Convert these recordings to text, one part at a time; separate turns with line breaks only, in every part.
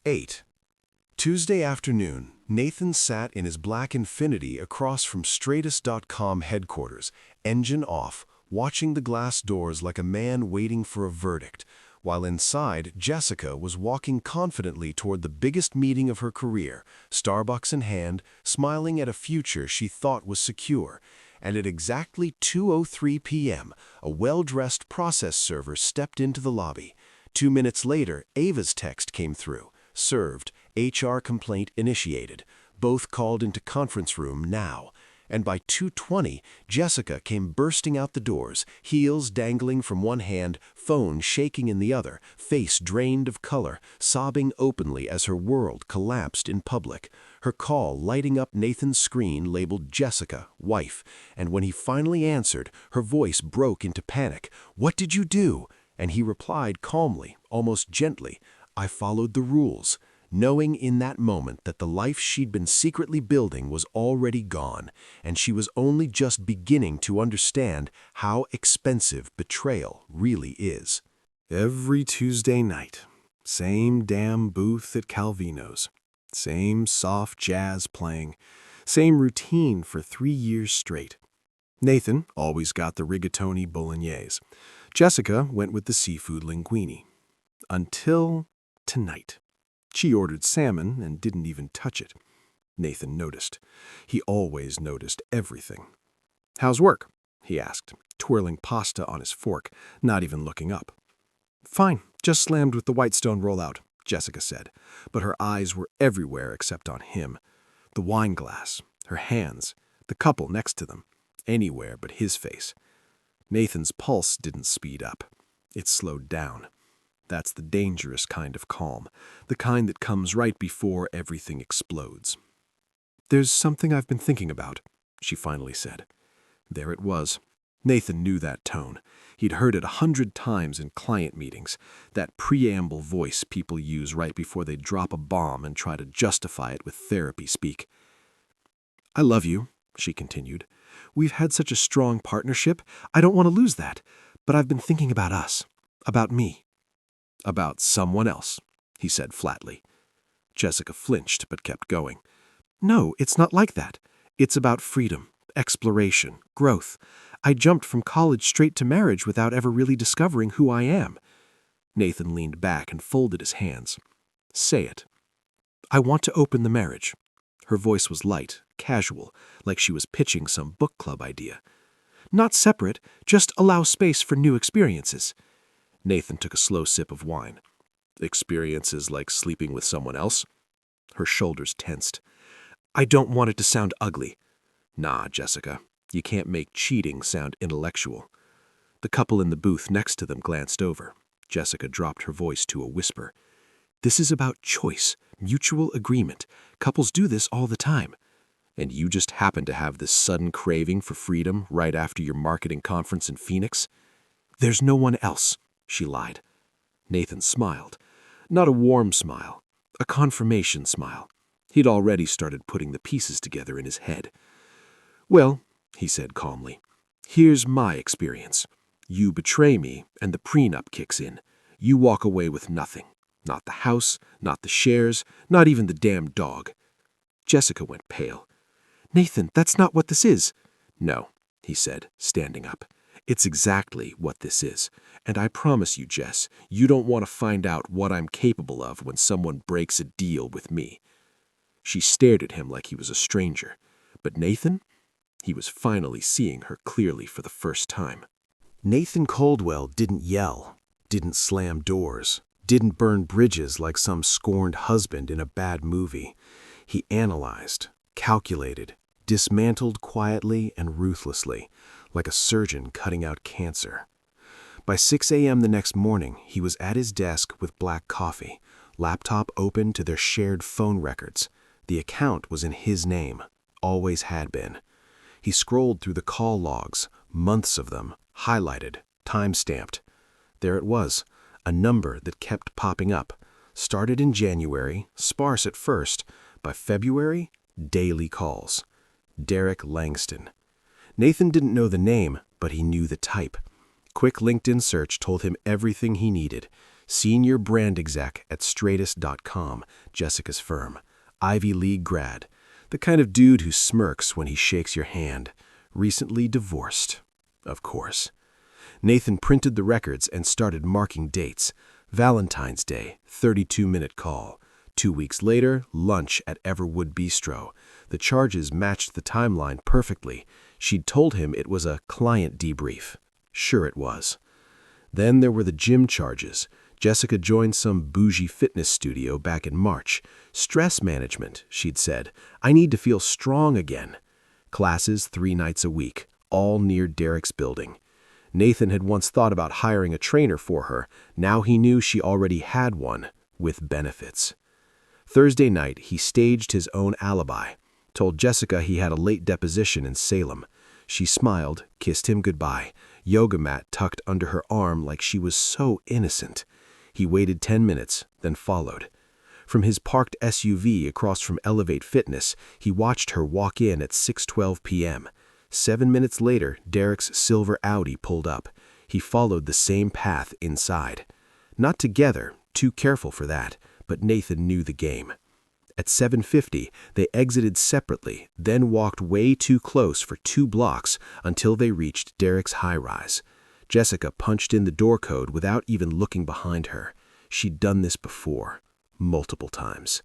8. Tuesday afternoon, Nathan sat in his black Infiniti across from Stratus.com headquarters, engine off, watching the glass doors like a man waiting for a verdict, while inside, Jessica was walking confidently toward the biggest meeting of her career, Starbucks in hand, smiling at a future she thought was secure. And at exactly 2:03 p.m., a well-dressed process server stepped into the lobby. 2 minutes later, Ava's text came through. Served, HR complaint initiated. Both called into conference room now. And by 2:20, Jessica came bursting out the doors, heels dangling from one hand, phone shaking in the other, face drained of color, sobbing openly as her world collapsed in public. Her call lighting up Nathan's screen labeled Jessica, wife, and when he finally answered, her voice broke into panic. "What did you do?" And he replied calmly, almost gently, "I followed the rules," knowing in that moment that the life she'd been secretly building was already gone, and she was only just beginning to understand how expensive betrayal really is. Every Tuesday night, same damn booth at Calvino's, same soft jazz playing, same routine for 3 years straight. Nathan always got the rigatoni bolognese. Jessica went with the seafood linguine. Until tonight. She ordered salmon and didn't even touch it. Nathan noticed. He always noticed everything. "How's work?" he asked, twirling pasta on his fork, not even looking up. "Fine, just slammed with the Whitestone rollout," Jessica said, but her eyes were everywhere except on him. The wine glass, her hands, the couple next to them, anywhere but his face. Nathan's pulse didn't speed up. It slowed down. That's the dangerous kind of calm, the kind that comes right before everything explodes. "There's something I've been thinking about," she finally said. There it was. Nathan knew that tone. He'd heard it 100 times in client meetings, that preamble voice people use right before they drop a bomb and try to justify it with therapy speak. "I love you," she continued. "We've had such a strong partnership. I don't want to lose that. But I've been thinking about us, about me." "About someone else," he said flatly. Jessica flinched but kept going. "No, it's not like that. It's about freedom, exploration, growth. I jumped from college straight to marriage without ever really discovering who I am." Nathan leaned back and folded his hands. "Say it." "I want to open the marriage." Her voice was light, casual, like she was pitching some book club idea. "Not separate, just allow space for new experiences." Nathan took a slow sip of wine. "Experiences like sleeping with someone else?" Her shoulders tensed. "I don't want it to sound ugly." "Nah, Jessica, you can't make cheating sound intellectual." The couple in the booth next to them glanced over. Jessica dropped her voice to a whisper. "This is about choice, mutual agreement. Couples do this all the time." "And you just happen to have this sudden craving for freedom right after your marketing conference in Phoenix?" "There's no one else," she lied. Nathan smiled. Not a warm smile, a confirmation smile. He'd already started putting the pieces together in his head. "Well," he said calmly, "here's my experience. You betray me, and the prenup kicks in. You walk away with nothing. Not the house, not the shares, not even the damn dog." Jessica went pale. "Nathan, that's not what this is." "No," he said, standing up. "It's exactly what this is. And I promise you, Jess, you don't want to find out what I'm capable of when someone breaks a deal with me." She stared at him like he was a stranger. But Nathan? He was finally seeing her clearly for the first time. Nathan Caldwell didn't yell, didn't slam doors, didn't burn bridges like some scorned husband in a bad movie. He analyzed, calculated, dismantled quietly and ruthlessly, like a surgeon cutting out cancer. By 6 a.m. the next morning, he was at his desk with black coffee, laptop open to their shared phone records. The account was in his name, always had been. He scrolled through the call logs, months of them, highlighted, time-stamped. There it was, a number that kept popping up. Started in January, sparse at first. By February, daily calls. Derek Langston. Nathan didn't know the name, but he knew the type. Quick LinkedIn search told him everything he needed.
Senior brand exec at straightest.com, Jessica's firm. Ivy League grad. The kind of dude who smirks when he shakes your hand. Recently divorced. Of course. Nathan printed the records and started marking dates. Valentine's Day, 32-minute call. 2 weeks later, lunch at Everwood Bistro. The charges matched the timeline perfectly. She'd told him it was a client debrief. Sure it was. Then there were the gym charges. Jessica joined some bougie fitness studio back in March. Stress management, she'd said. I need to feel strong again. Classes 3 nights a week, all near Derek's building. Nathan had once thought about hiring a trainer for her. Now he knew she already had one, with benefits. Thursday night, he staged his own alibi. Told Jessica he had a late deposition in Salem. She smiled, kissed him goodbye, yoga mat tucked under her arm like she was so innocent. He waited 10 minutes, then followed. From his parked SUV across from Elevate Fitness, he watched her walk in at 6:12 p.m. 7 minutes later, Derek's silver Audi pulled up. He followed the same path inside. Not together, too careful for that, but Nathan knew the game. At 7:50, they exited separately, then walked way too close for 2 blocks until they reached Derek's high-rise. Jessica punched in the door code without even looking behind her. She'd done this before, multiple times.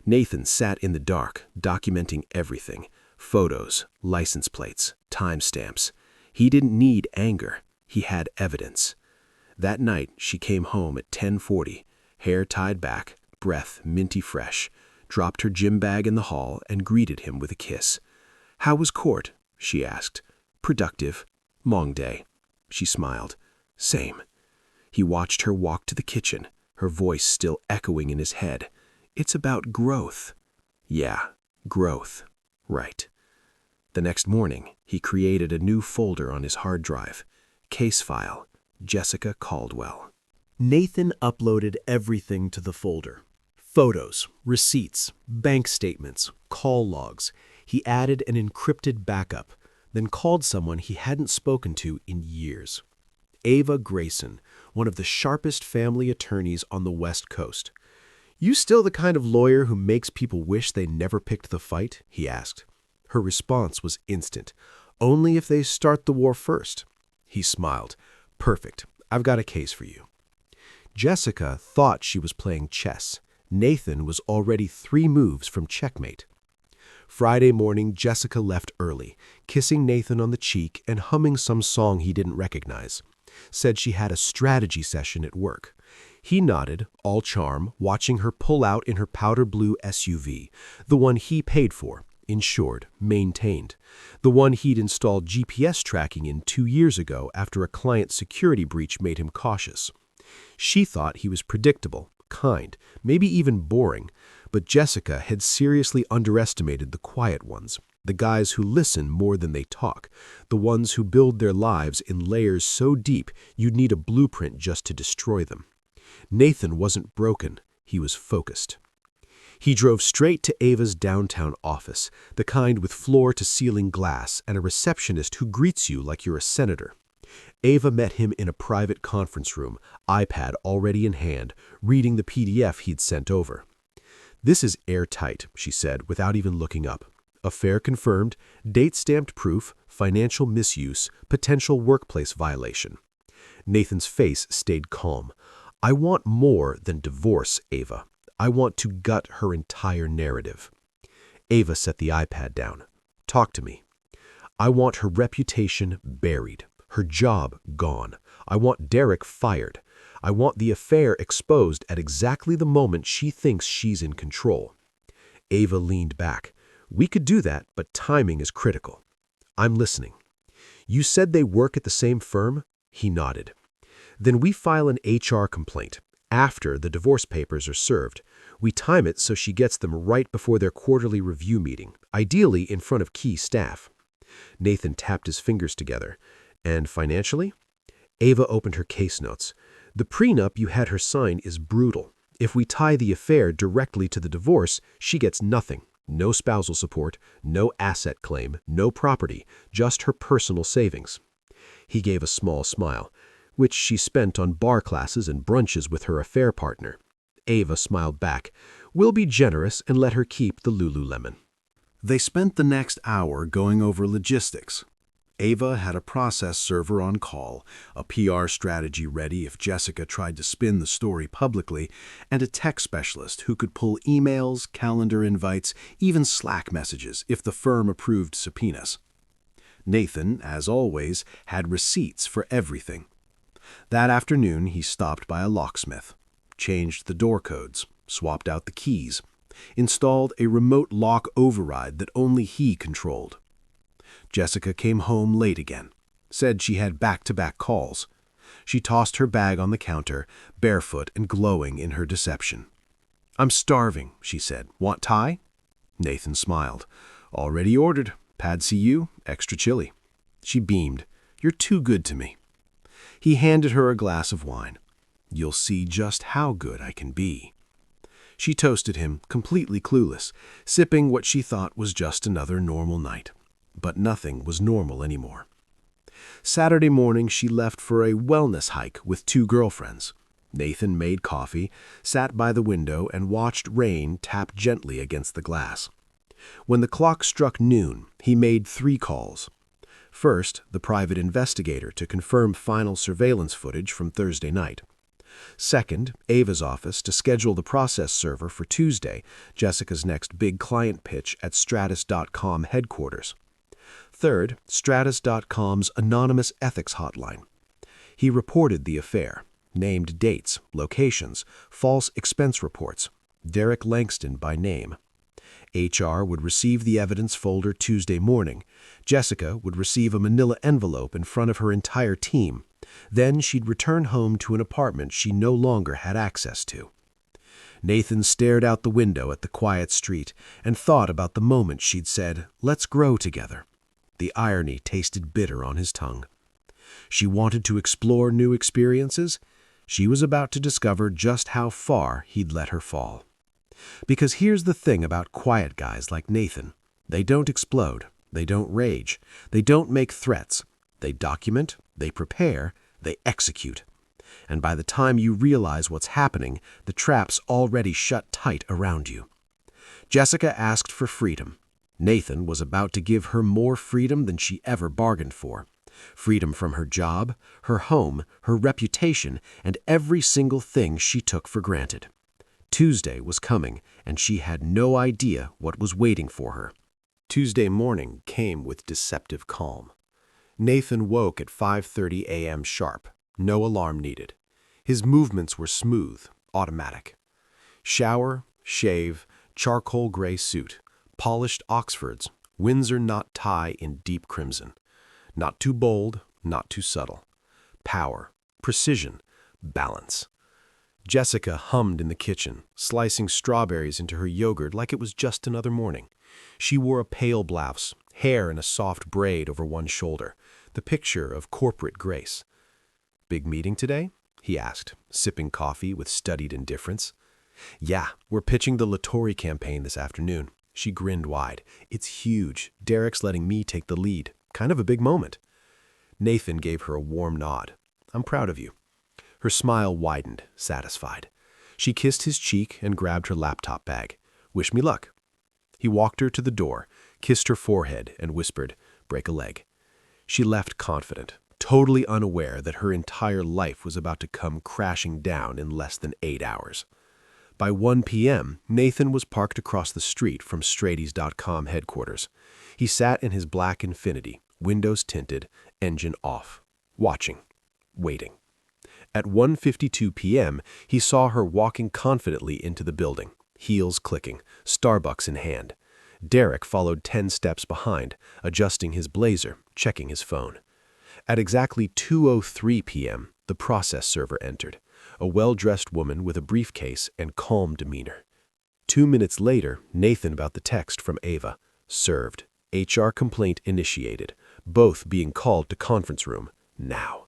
Nathan sat in the dark, documenting everything. Photos, license plates, timestamps. He didn't need anger. He had evidence. That night, she came home at 10:40, hair tied back, breath minty fresh, dropped her gym bag in the hall and greeted him with a kiss. "How was court?" she asked. "Productive. Long day." She smiled. "Same." He watched her walk to the kitchen, her voice still echoing in his head. "It's about growth." "Yeah, growth. Right." The next morning, he created a new folder on his hard drive. Case file, Jessica Caldwell. Nathan uploaded everything to the folder. Photos, receipts, bank statements, call logs. He added an encrypted backup, then called someone he hadn't spoken to in years. Ava Grayson, one of the sharpest family attorneys on the West Coast. "You still the kind of lawyer who makes people wish they never picked the fight?" he asked. Her response was instant. "Only if they start the war first." He smiled. "Perfect. I've got a case for you." Jessica thought she was playing chess. Nathan was already 3 moves from checkmate. Friday morning, Jessica left early, kissing Nathan on the cheek and humming some song he didn't recognize. Said she had a strategy session at work. He nodded, all charm, watching her pull out in her powder blue SUV, the one he paid for, insured, maintained, the one he'd installed GPS tracking in 2 years ago after a client security breach made him cautious. She thought he was predictable, kind, maybe even boring, but Jessica had seriously underestimated the quiet ones, the guys who listen more than they talk, the ones who build their lives in layers so deep you'd need a blueprint just to destroy them. Nathan wasn't broken, he was focused. He drove straight to Ava's downtown office, the kind with floor-to-ceiling glass and a receptionist who greets you like you're a senator. Ava met him in a private conference room, iPad already in hand, reading the PDF he'd sent over. "This is airtight," she said, without even looking up. "Affair confirmed, date-stamped proof, financial misuse, potential workplace violation." Nathan's face stayed calm. "I want more than divorce, Ava. I want to gut her entire narrative." Ava set the iPad down. "Talk to me." "I want her reputation buried, her job gone. I want Derek fired. I want the affair exposed at exactly the moment she thinks she's in control." Ava leaned back. "We could do that, but timing is critical." "I'm listening." "You said they work at the same firm?" He nodded. "Then we file an HR complaint after the divorce papers are served. We time it so she gets them right before their quarterly review meeting, ideally in front of key staff." Nathan tapped his fingers together. "And financially?" Ava opened her case notes. "The prenup you had her sign is brutal. If we tie the affair directly to the divorce, she gets nothing. No spousal support, no asset claim, no property, just her personal savings." He gave a small smile. which she spent on bar classes and brunches with her affair partner. Ava smiled back. We'll be generous and let her keep the Lululemon.
They spent the next hour going over logistics. Ava had a process server on call, a PR strategy ready if Jessica tried to spin the story publicly, and a tech specialist who could pull emails, calendar invites, even Slack messages if the firm approved subpoenas. Nathan, as always, had receipts for everything. That afternoon, he stopped by a locksmith, changed the door codes, swapped out the keys, installed a remote lock override that only he controlled. Jessica came home late again, said she had back-to-back calls. She tossed her bag on the counter, barefoot and glowing in her deception. "I'm starving," she said. "Want Thai?" Nathan smiled. "Already ordered. Pad see you, extra chili." She beamed. "You're too good to me." He handed her a glass of wine. "You'll see just how good I can be." She toasted him, completely clueless, sipping what she thought was just another normal night. But nothing was normal anymore. Saturday morning, she left for a wellness hike with 2 girlfriends. Nathan made coffee, sat by the window, and watched rain tap gently against the glass. When the clock struck noon, he made 3 calls. First, the private investigator to confirm final surveillance footage from Thursday night. Second, Ava's office to schedule the process server for Tuesday, Jessica's next big client pitch at Stratus.com headquarters. Third, Stratus.com's anonymous ethics hotline. He reported the affair, named dates, locations, false expense reports, Derek Langston by name. HR would receive the evidence folder Tuesday morning. Jessica would receive a manila envelope in front of her entire team. Then she'd return home to an apartment she no longer had access to. Nathan stared out the window at the quiet street and thought about the moment she'd said, "Let's grow together." The irony tasted bitter on his tongue. She wanted to explore new experiences. She was about to discover just how far he'd let her fall. Because here's the thing about quiet guys like Nathan. They don't explode. They don't rage. They don't make threats. They document, they prepare, they execute. And by the time you realize what's happening, the trap's already shut tight around you. Jessica asked for freedom. Nathan was about to give her more freedom than she ever bargained for. Freedom from her job, her home, her reputation, and every single thing she took for granted. Tuesday was coming, and she had no idea what was waiting for her. Tuesday morning came with deceptive calm. Nathan woke at 5:30 a.m. sharp, no alarm needed. His movements were smooth, automatic. Shower, shave, charcoal gray suit, polished Oxfords, Windsor knot tie in deep crimson. Not too bold, not too subtle. Power, precision, balance. Jessica hummed in the kitchen, slicing strawberries into her yogurt like it was just another morning. She wore a pale blouse, hair in a soft braid over one shoulder, the picture of corporate grace. "Big meeting today?" he asked, sipping coffee with studied indifference. "Yeah, we're pitching the Lattori campaign this afternoon." She grinned wide. "It's huge. Derek's letting me take the lead. Kind of a big moment." Nathan gave her a warm nod. "I'm proud of you." Her smile widened, satisfied. She kissed his cheek and grabbed her laptop bag. "Wish me luck." He walked her to the door, kissed her forehead, and whispered, "Break a leg." She left confident, totally unaware that her entire life was about to come crashing down in less than 8 hours. By 1 p.m., Nathan was parked across the street from Stratus.com headquarters. He sat in his black Infiniti, windows tinted, engine off, watching, waiting. At 1:52 p.m., he saw her walking confidently into the building, heels clicking, Starbucks in hand. Derek followed 10 steps behind, adjusting his blazer, checking his phone. At exactly 2:03 p.m., the process server entered, a well-dressed woman with a briefcase and calm demeanor. 2 minutes later, Nathan about the text from Ava. Served. HR complaint initiated. Both being called to conference room. Now.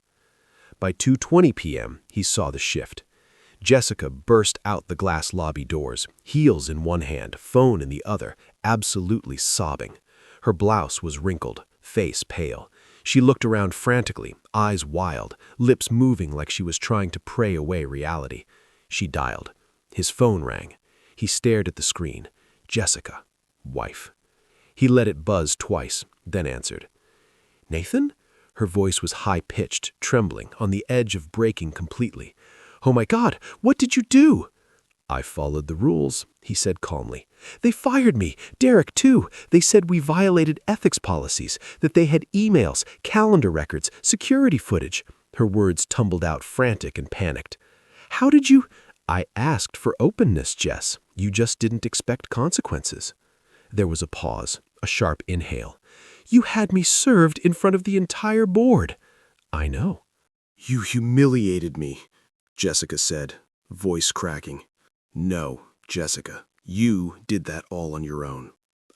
By 2:20 p.m., he saw the shift. Jessica burst out the glass lobby doors, heels in one hand, phone in the other, absolutely sobbing. Her blouse was wrinkled, face pale.
She looked around frantically, eyes wild, lips moving like she was trying to pray away reality. She dialed. His phone rang. He stared at the screen. Jessica. Wife. He let it buzz twice, then answered. Nathan? Her voice was high-pitched, trembling, on the edge of breaking completely. Oh my God, what did you do? I followed the rules, he said calmly. They fired me, Derek too. They said we violated ethics policies, that they had emails, calendar records, security footage. Her words tumbled out frantic and panicked. How did you? I asked for openness, Jess. You just didn't expect consequences. There was a pause, a sharp inhale. You had me served in front of the entire board. I know.
You humiliated me, Jessica said, voice cracking. No, Jessica, you did that all on your own.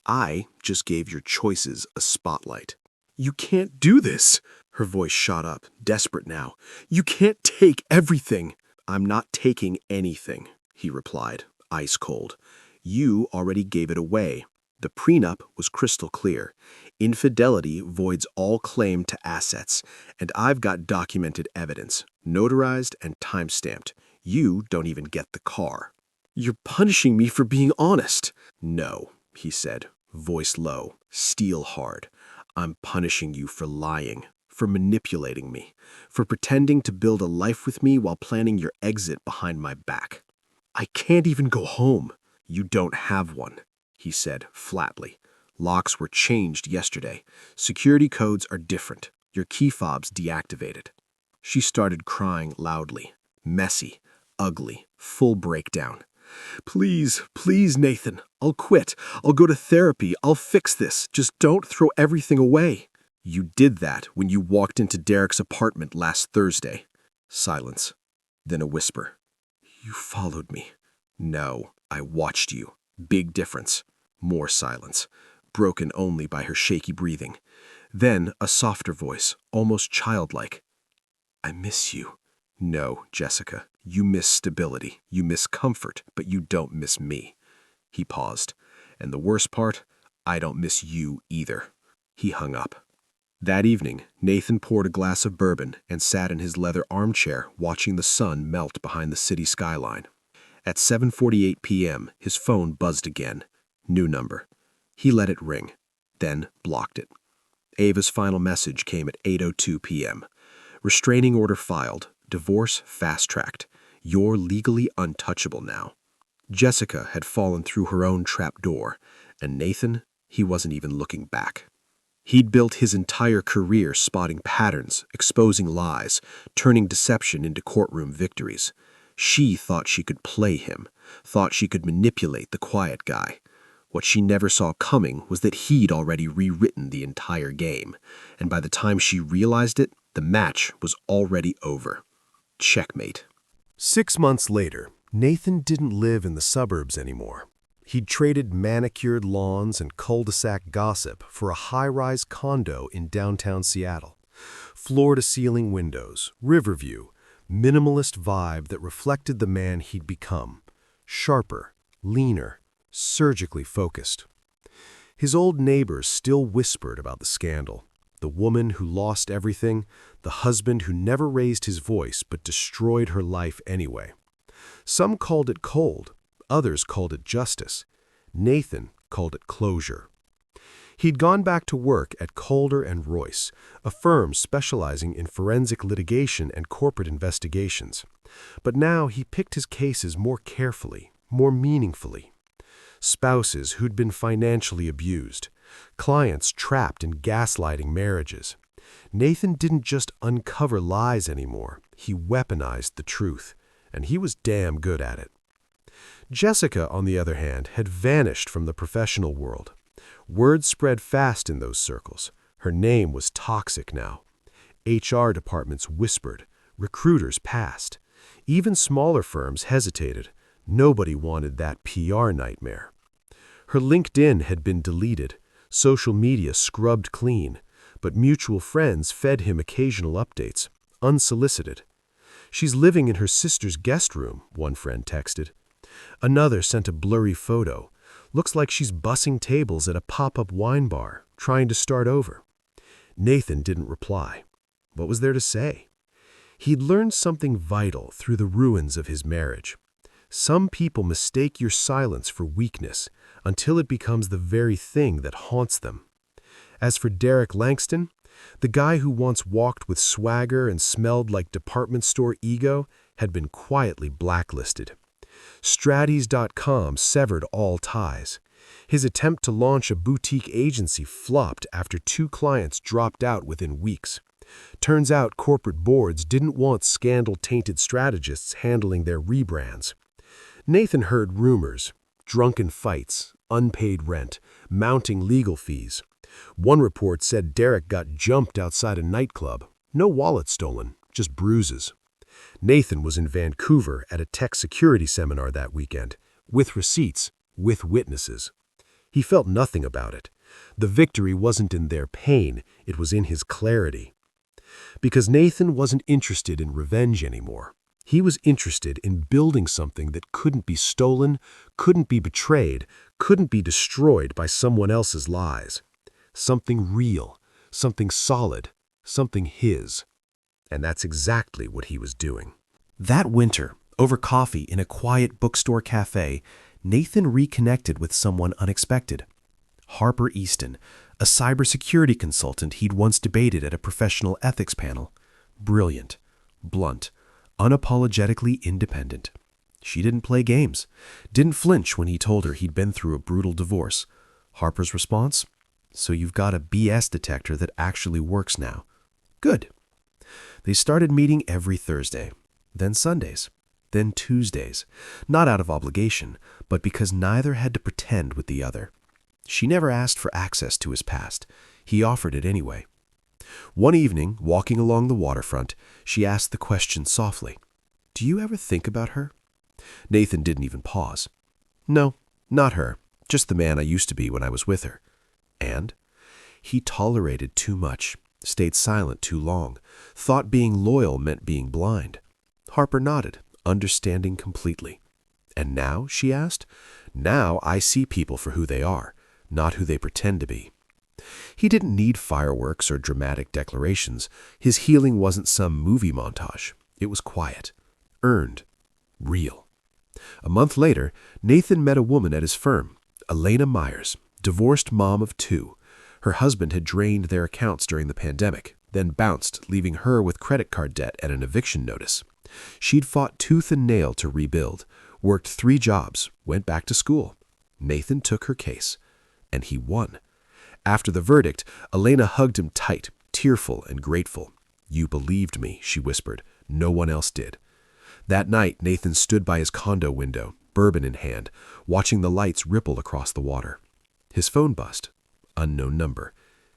I just gave your choices a spotlight. You can't do this. Her voice shot up, desperate now. You can't take everything. I'm not taking anything, he replied, ice cold. You already gave it away. The prenup was crystal clear. Infidelity voids all claim to assets, and I've got documented evidence, notarized and time-stamped. You don't even get the car. You're punishing me for being honest. No, he said, voice low, steel hard. I'm punishing you for lying, for manipulating me, for pretending to build a life with me while planning your exit behind my back. I can't even go home. You don't have one, he said flatly. Locks were changed yesterday. Security codes are different. Your key fob's deactivated. She started crying loudly, messy, ugly, full breakdown. Please, please, Nathan, I'll quit. I'll go to therapy. I'll fix this. Just don't throw everything away. You did that when you walked into Derek's apartment last Thursday. Silence. Then a whisper. You followed me. No, I watched you. Big difference. More silence, broken only by her shaky breathing. Then a softer voice, almost childlike. I miss you. No, Jessica, you miss stability, you miss comfort, but you don't miss me. He paused. And the worst part, I don't miss you either. He hung up. That evening, Nathan poured a glass of bourbon and sat in his leather armchair watching the sun melt behind the city skyline. At 7:48 p.m., his phone buzzed again. New number. He let it ring, then blocked it. Ava's final message came at 8:02 p.m. Restraining order filed. Divorce fast-tracked. You're legally untouchable now. Jessica had fallen through her own trap door, and Nathan, he wasn't even looking back. He'd built his entire career spotting patterns, exposing lies, turning deception into courtroom victories. She thought she could play him, thought she could manipulate the quiet guy. What she never saw coming was that he'd already rewritten the entire game, and by the time she realized it, the match was already over. Checkmate. 6 months later, Nathan didn't live in the suburbs anymore. He'd traded manicured lawns and cul-de-sac gossip for a high-rise condo in downtown Seattle. Floor-to-ceiling windows, river view, minimalist vibe that reflected the man he'd become. Sharper, leaner, surgically focused. His old neighbors still whispered about the scandal. The woman who lost everything, the husband who never raised his voice but destroyed her life anyway. Some called it cold, others called it justice. Nathan called it closure. He'd gone back to work at Calder and Royce, a firm specializing in forensic litigation and corporate investigations. But now he picked his cases more carefully, more meaningfully. Spouses who'd been financially abused, clients trapped in gaslighting marriages. Nathan didn't just uncover lies anymore, he weaponized the truth, and he was damn good at it. Jessica, on the other hand, had vanished from the professional world. Word spread fast in those circles. Her name was toxic now. HR departments whispered, recruiters passed. Even smaller firms hesitated. Nobody wanted that PR nightmare. Her LinkedIn had been deleted, social media scrubbed clean, but mutual friends fed him occasional updates, unsolicited. She's living in her sister's guest room, one friend texted. Another sent a blurry photo. Looks like she's bussing tables at a pop-up wine bar, trying to start over.
Nathan didn't reply. What was there to say? He'd learned something vital through the ruins of his marriage. Some people mistake your silence for weakness until it becomes the very thing that haunts them. As for Derek Langston, the guy who once walked with swagger and smelled like department store ego had been quietly blacklisted. Strategies.com severed all ties. His attempt to launch a boutique agency flopped after 2 clients dropped out within weeks. Turns out corporate boards didn't want scandal-tainted strategists handling their rebrands. Nathan heard rumors, drunken fights, unpaid rent, mounting legal fees. One report said Derek got jumped outside a nightclub. No wallet stolen, just bruises. Nathan was in Vancouver at a tech security seminar that weekend, with receipts, with witnesses. He felt nothing about it. The victory wasn't in their pain, it was in his clarity. Because Nathan wasn't interested in revenge anymore. He was interested in building something that couldn't be stolen, couldn't be betrayed, couldn't be destroyed by someone else's lies. Something real, something solid, something his. And that's exactly what he was doing.
That winter, over coffee in a quiet bookstore cafe, Nathan reconnected with someone unexpected. Harper Easton, a cybersecurity consultant he'd once debated at a professional ethics panel. Brilliant, blunt, unapologetically independent. She didn't play games, didn't flinch when he told her he'd been through a brutal divorce. Harper's response? So you've got a BS detector that actually works now. Good. They started meeting every Thursday, then Sundays, then Tuesdays, not out of obligation, but because neither had to pretend with the other. She never asked for access to his past. He offered it anyway. One evening, walking along the waterfront, she asked the question softly, "Do you ever think about her?" Nathan didn't even pause. "No, not her, just the man I used to be when I was with her." And? He tolerated too much, stayed silent too long, thought being loyal meant being blind. Harper nodded, understanding completely. "And now?" she asked. "Now I see people for who they are, not who they pretend to be." He didn't need fireworks or dramatic declarations. His healing wasn't some movie montage. It was quiet, earned, real. A month later, Nathan met a woman at his firm, Elena Myers, divorced mom of 2. Her husband had drained their accounts during the pandemic, then bounced, leaving her with credit card debt and an eviction notice. She'd fought tooth and nail to rebuild, worked 3 jobs, went back to school. Nathan took her case, and he won. After the verdict, Elena hugged him tight, tearful and grateful. "You believed me," she whispered. "No one else did." That night, Nathan stood by his condo window, bourbon in hand, watching the lights ripple across the water. His phone buzzed. Unknown number.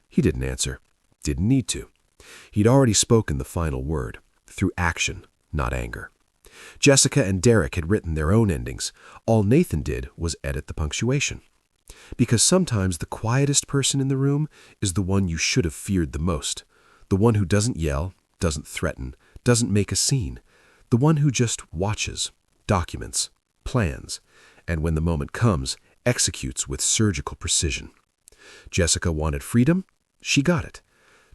He didn't answer. Didn't need to. He'd already spoken the final word, through action, not anger. Jessica and Derek had written their own endings. All Nathan did was edit the punctuation. Because sometimes the quietest person in the room is the one you should have feared the most. The one who doesn't yell, doesn't threaten, doesn't make a scene. The one who just watches, documents, plans, and when the moment comes, executes with surgical precision. Jessica wanted freedom. She got it.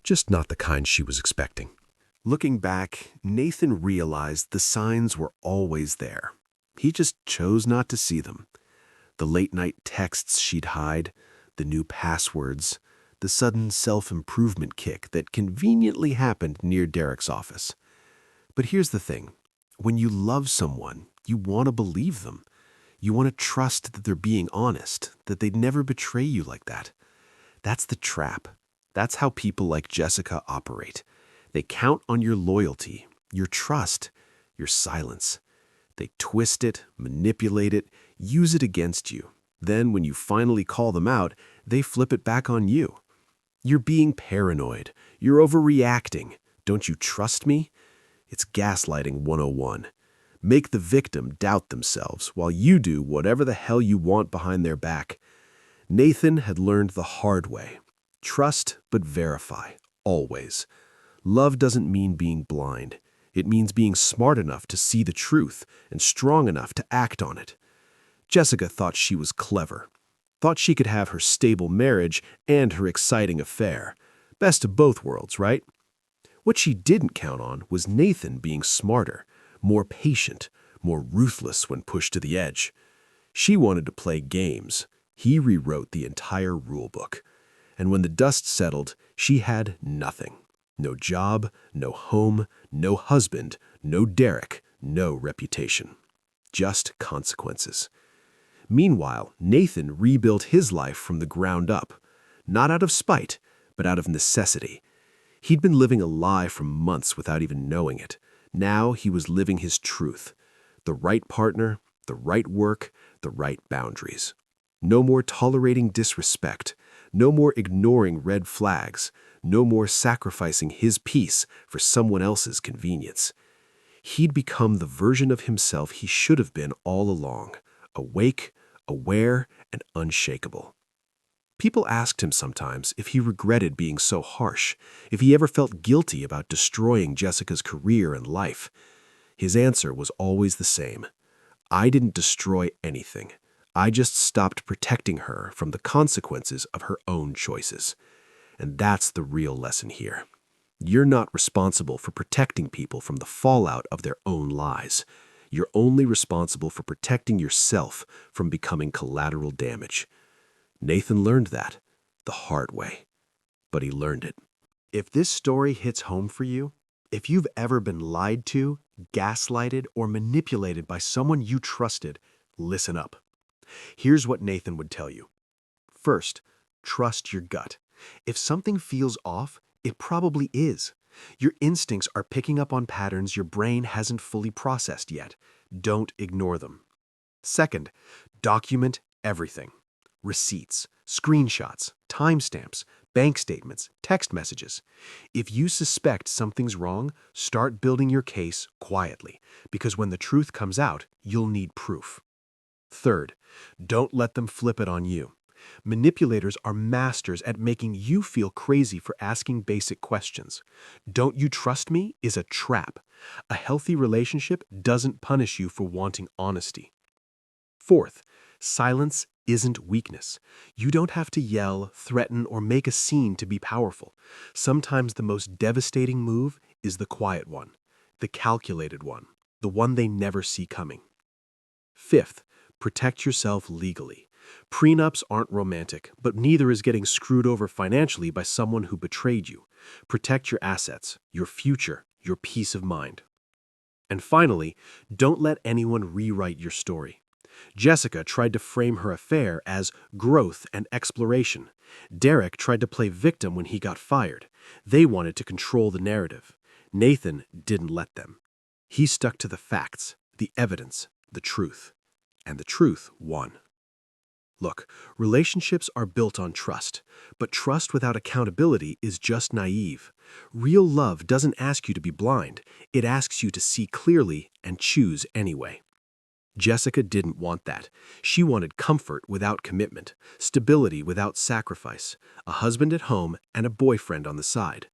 Just not the kind she was expecting. Looking back, Nathan realized the signs were always there. He just chose not to see them. The late-night texts she'd hide, the new passwords, the sudden self-improvement kick that conveniently happened near Derek's office. But here's the thing. When you love someone, you want to believe them. You want to trust that they're being honest, that they'd never betray you like that. That's the trap. That's how people like Jessica operate. They count on your loyalty, your trust, your silence. They twist it, manipulate it, use it against you. Then when you finally call them out, they flip it back on you. You're being paranoid. You're overreacting. Don't you trust me? It's gaslighting 101. Make the victim doubt themselves while you do whatever the hell you want behind their back. Nathan had learned the hard way. Trust but verify, always. Love doesn't mean being blind. It means being smart enough to see the truth and strong enough to act on it. Jessica thought she was clever, thought she could have her stable marriage and her exciting affair.
Best of both worlds, right? What she didn't count on was Nathan being smarter, more patient, more ruthless when pushed to the edge. She wanted to play games. He rewrote the entire rulebook. And when the dust settled, she had nothing. No job, no home, no husband, no Derek, no reputation. Just consequences. Meanwhile, Nathan rebuilt his life from the ground up. Not out of spite, but out of necessity. He'd been living a lie for months without even knowing it. Now he was living his truth. The right partner, the right work, the right boundaries. No more tolerating disrespect. No more ignoring red flags. No more sacrificing his peace for someone else's convenience. He'd become the version of himself he should have been all along. Awake, aware, and unshakable. People asked him sometimes if he regretted being so harsh, if he ever felt guilty about destroying Jessica's career and life. His answer was always the same. I didn't destroy anything. I just stopped protecting her from the consequences of her own choices. And that's the real lesson here. You're not responsible for protecting people from the fallout of their own lies. You're only responsible for protecting yourself from becoming collateral damage. Nathan learned that the hard way, but he learned it.
If this story hits home for you, if you've ever been lied to, gaslighted, or manipulated by someone you trusted, listen up. Here's what Nathan would tell you. First, trust your gut. If something feels off, it probably is. Your instincts are picking up on patterns your brain hasn't fully processed yet. Don't ignore them. Second, document everything. Receipts, screenshots, timestamps, bank statements, text messages. If you suspect something's wrong, start building your case quietly, because when the truth comes out, you'll need proof. Third, don't let them flip it on you. Manipulators are masters at making you feel crazy for asking basic questions. "Don't you trust me?" is a trap. A healthy relationship doesn't punish you for wanting honesty. Fourth, silence isn't weakness. You don't have to yell, threaten, or make a scene to be powerful. Sometimes the most devastating move is the quiet one, the calculated one, the one they never see coming. Fifth, protect yourself legally. Prenups aren't romantic, but neither is getting screwed over financially by someone who betrayed you. Protect your assets, your future, your peace of mind. And finally, don't let anyone rewrite your story. Jessica tried to frame her affair as growth and exploration. Derek tried to play victim when he got fired. They wanted to control the narrative. Nathan didn't let them. He stuck to the facts, the evidence, the truth. And the truth won. Look, relationships are built on trust, but trust without accountability is just naive. Real love doesn't ask you to be blind. It asks you to see clearly and choose anyway. Jessica didn't want that. She wanted comfort without commitment, stability without sacrifice, a husband at home and a boyfriend on the side.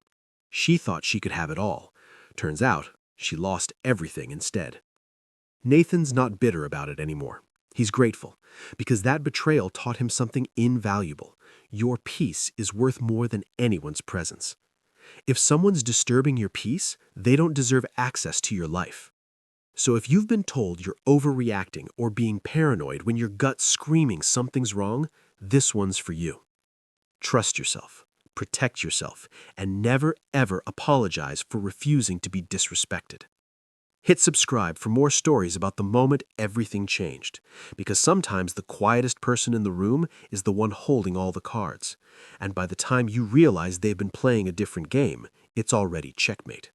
She thought she could have it all. Turns out, she lost everything instead. Nathan's not bitter about it anymore. He's grateful, because that betrayal taught him something invaluable. Your peace is worth more than anyone's presence. If someone's disturbing your peace, they don't deserve access to your life. So if you've been told you're overreacting or being paranoid when your gut's screaming something's wrong, this one's for you. Trust yourself, protect yourself, and never ever apologize for refusing to be disrespected. Hit subscribe for more stories about the moment everything changed, because sometimes the quietest person in the room is the one holding all the cards, and by the time you realize they've been playing a different game, it's already checkmate.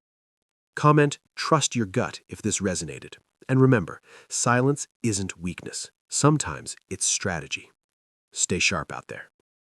Comment, "Trust your gut" if this resonated. And remember, silence isn't weakness. Sometimes it's strategy. Stay sharp out there.